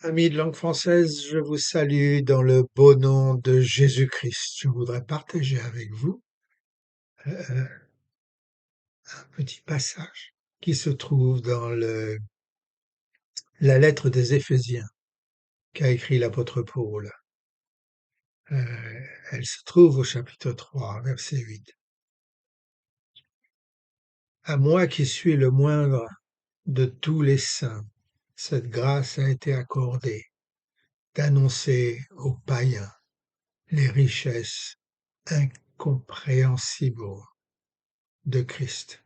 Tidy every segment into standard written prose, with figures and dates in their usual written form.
Amis de langue française, je vous salue dans le beau nom de Jésus-Christ. Je voudrais partager avec vous un petit passage qui se trouve dans la lettre des Éphésiens qu'a écrit l'apôtre Paul. Elle se trouve au chapitre 3, verset 8. À moi qui suis le moindre de tous les saints, cette grâce a été accordée d'annoncer aux païens les richesses incompréhensibles de Christ.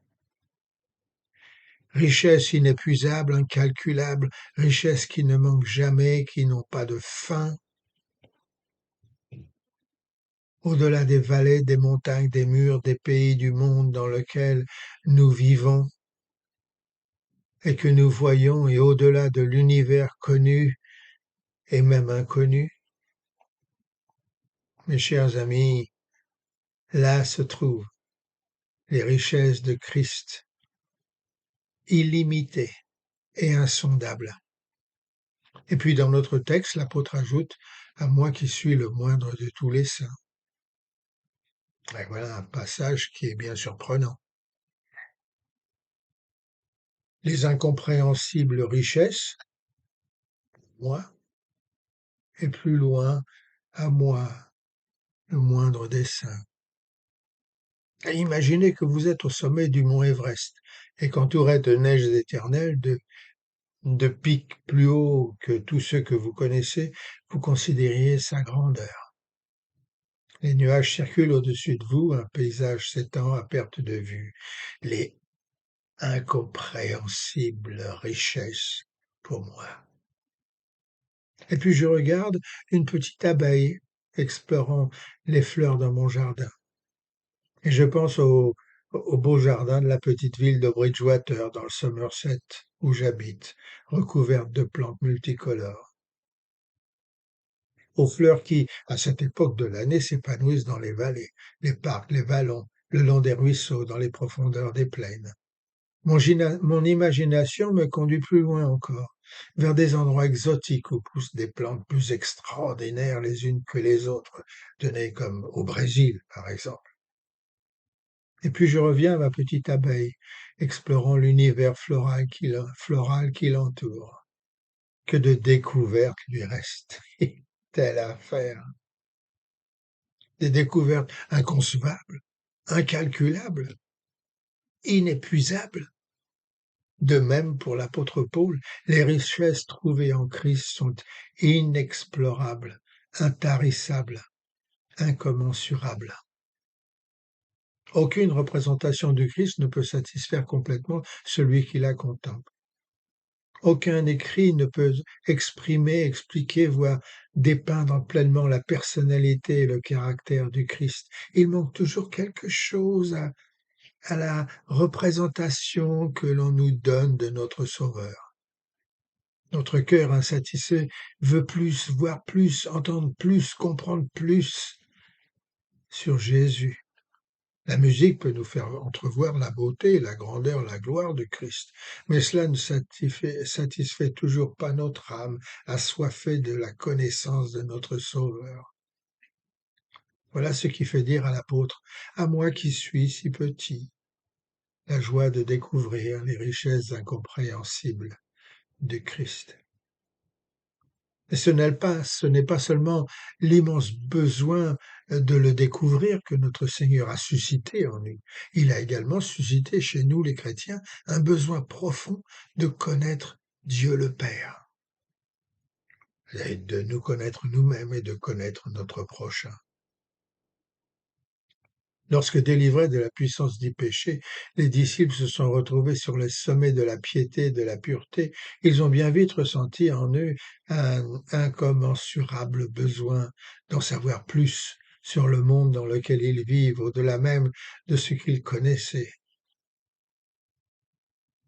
Richesse inépuisable, incalculable, richesse qui ne manque jamais, qui n'ont pas de fin, au-delà des vallées, des montagnes, des murs, des pays du monde dans lequel nous vivons et que nous voyons, et au-delà de l'univers connu et même inconnu. Mes chers amis, là se trouvent les richesses de Christ, illimitées et insondables. Et puis dans notre texte, l'apôtre ajoute « à moi qui suis le moindre de tous les saints ». Et voilà un passage qui est bien surprenant. Les incompréhensibles richesses, moi, et plus loin, à moi, le moindre des saints. Et imaginez que vous êtes au sommet du mont Everest et qu'entouré de neiges éternelles, de pics plus hauts que tous ceux que vous connaissez, vous considériez sa grandeur. Les nuages circulent au-dessus de vous, un paysage s'étend à perte de vue. Les incompréhensibles richesses pour moi. Et puis je regarde une petite abeille explorant les fleurs dans mon jardin. Et je pense au beau jardin de la petite ville de Bridgewater dans le Somerset où j'habite, recouverte de plantes multicolores. Aux fleurs qui, à cette époque de l'année, s'épanouissent dans les vallées, les parcs, les vallons, le long des ruisseaux, dans les profondeurs des plaines. Mon imagination me conduit plus loin encore, vers des endroits exotiques où poussent des plantes plus extraordinaires les unes que les autres, données comme au Brésil, par exemple. Et puis je reviens à ma petite abeille, explorant l'univers floral qui l'entoure. Que de découvertes lui reste. Telle affaire. Des découvertes inconcevables, incalculables, inépuisables. De même pour l'apôtre Paul, les richesses trouvées en Christ sont inexplorables, intarissables, incommensurables. Aucune représentation du Christ ne peut satisfaire complètement celui qui la contemple. Aucun écrit ne peut exprimer, expliquer, voire dépeindre pleinement la personnalité et le caractère du Christ. Il manque toujours quelque chose à la représentation que l'on nous donne de notre Sauveur. Notre cœur insatisfait veut plus, voir plus, entendre plus, comprendre plus sur Jésus. La musique peut nous faire entrevoir la beauté, la grandeur, la gloire de Christ, mais cela ne satisfait toujours pas notre âme, assoiffée de la connaissance de notre Sauveur. Voilà ce qui fait dire à l'apôtre, à moi qui suis si petit, la joie de découvrir les richesses incompréhensibles de Christ. Et ce n'est pas seulement l'immense besoin de le découvrir que notre Seigneur a suscité en nous. Il a également suscité chez nous, les chrétiens, un besoin profond de connaître Dieu le Père, et de nous connaître nous-mêmes et de connaître notre prochain. Lorsque délivrés de la puissance du péché, les disciples se sont retrouvés sur les sommets de la piété et de la pureté. Ils ont bien vite ressenti en eux un incommensurable besoin d'en savoir plus sur le monde dans lequel ils vivent, au-delà même de ce qu'ils connaissaient.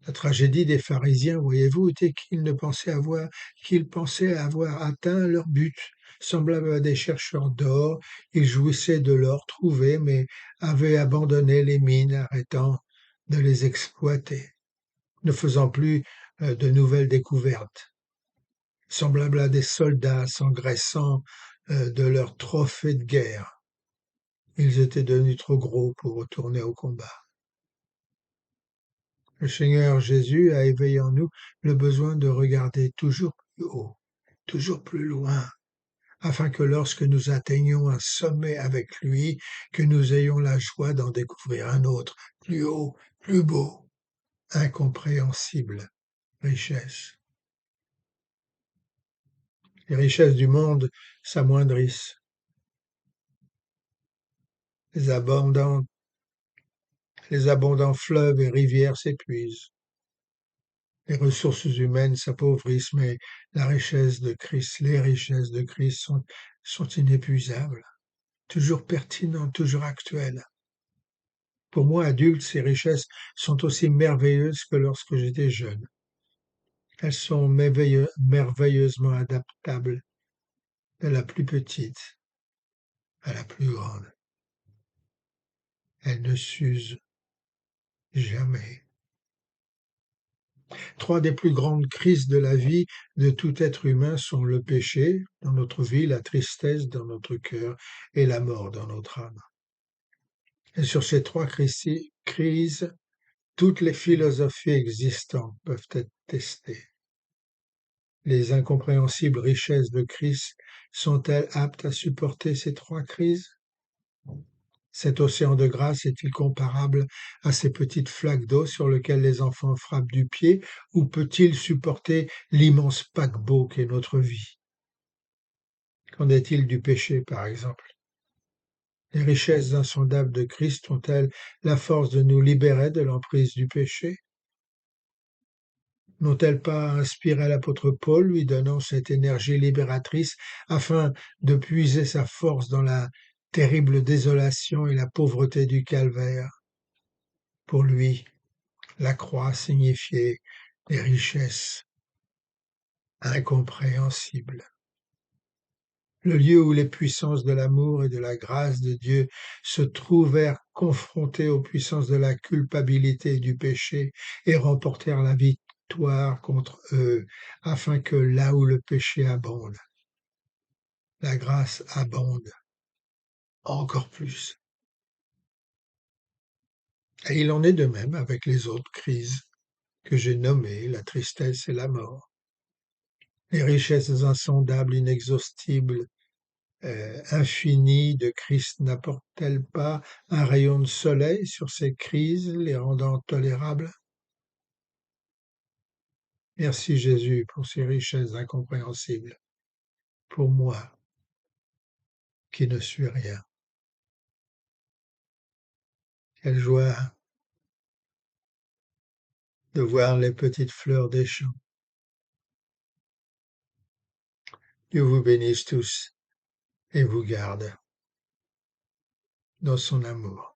La tragédie des pharisiens, voyez-vous, était qu'ils pensaient avoir atteint leur but. Semblables à des chercheurs d'or, ils jouissaient de l'or trouvé, mais avaient abandonné les mines, arrêtant de les exploiter, ne faisant plus de nouvelles découvertes. semblables à des soldats s'engraissant de leurs trophées de guerre. Ils étaient devenus trop gros pour retourner au combat. Le Seigneur Jésus a éveillé en nous le besoin de regarder toujours plus haut, toujours plus loin, afin que lorsque nous atteignions un sommet avec lui, que nous ayons la joie d'en découvrir un autre, plus haut, plus beau, incompréhensible richesse. Les richesses du monde s'amoindrissent, les abondants, les abondants fleuves et rivières s'épuisent, les ressources humaines s'appauvrissent, mais la richesse de Christ, les richesses de Christ sont inépuisables, toujours pertinentes, toujours actuelles. Pour moi, adulte, ces richesses sont aussi merveilleuses que lorsque j'étais jeune. Elles sont merveilleusement adaptables de la plus petite à la plus grande. Elles ne s'usent jamais. Trois des plus grandes crises de la vie de tout être humain sont le péché dans notre vie, la tristesse dans notre cœur et la mort dans notre âme. Et sur ces trois crises, toutes les philosophies existantes peuvent être testées. Les incompréhensibles richesses de Christ sont-elles aptes à supporter ces trois crises? Cet océan de grâce est-il comparable à ces petites flaques d'eau sur lesquelles les enfants frappent du pied, ou peut-il supporter l'immense paquebot qu'est notre vie? Qu'en est-il du péché, par exemple? Les richesses insondables de Christ ont-elles la force de nous libérer de l'emprise du péché? N'ont-elles pas inspiré l'apôtre Paul, lui donnant cette énergie libératrice afin de puiser sa force dans la terrible désolation et la pauvreté du calvaire? Pour lui, la croix signifiait des richesses incompréhensibles. Le lieu où les puissances de l'amour et de la grâce de Dieu se trouvèrent confrontées aux puissances de la culpabilité et du péché et remportèrent la victoire contre eux, afin que là où le péché abonde, la grâce abonde encore plus. Et il en est de même avec les autres crises que j'ai nommées, la tristesse et la mort. Les richesses insondables, inexhaustibles, infinies de Christ n'apportent-elles pas un rayon de soleil sur ces crises, les rendant tolérables? Merci Jésus pour ces richesses incompréhensibles, pour moi qui ne suis rien. Quelle joie de voir les petites fleurs des champs. Dieu vous bénisse tous et vous garde dans son amour.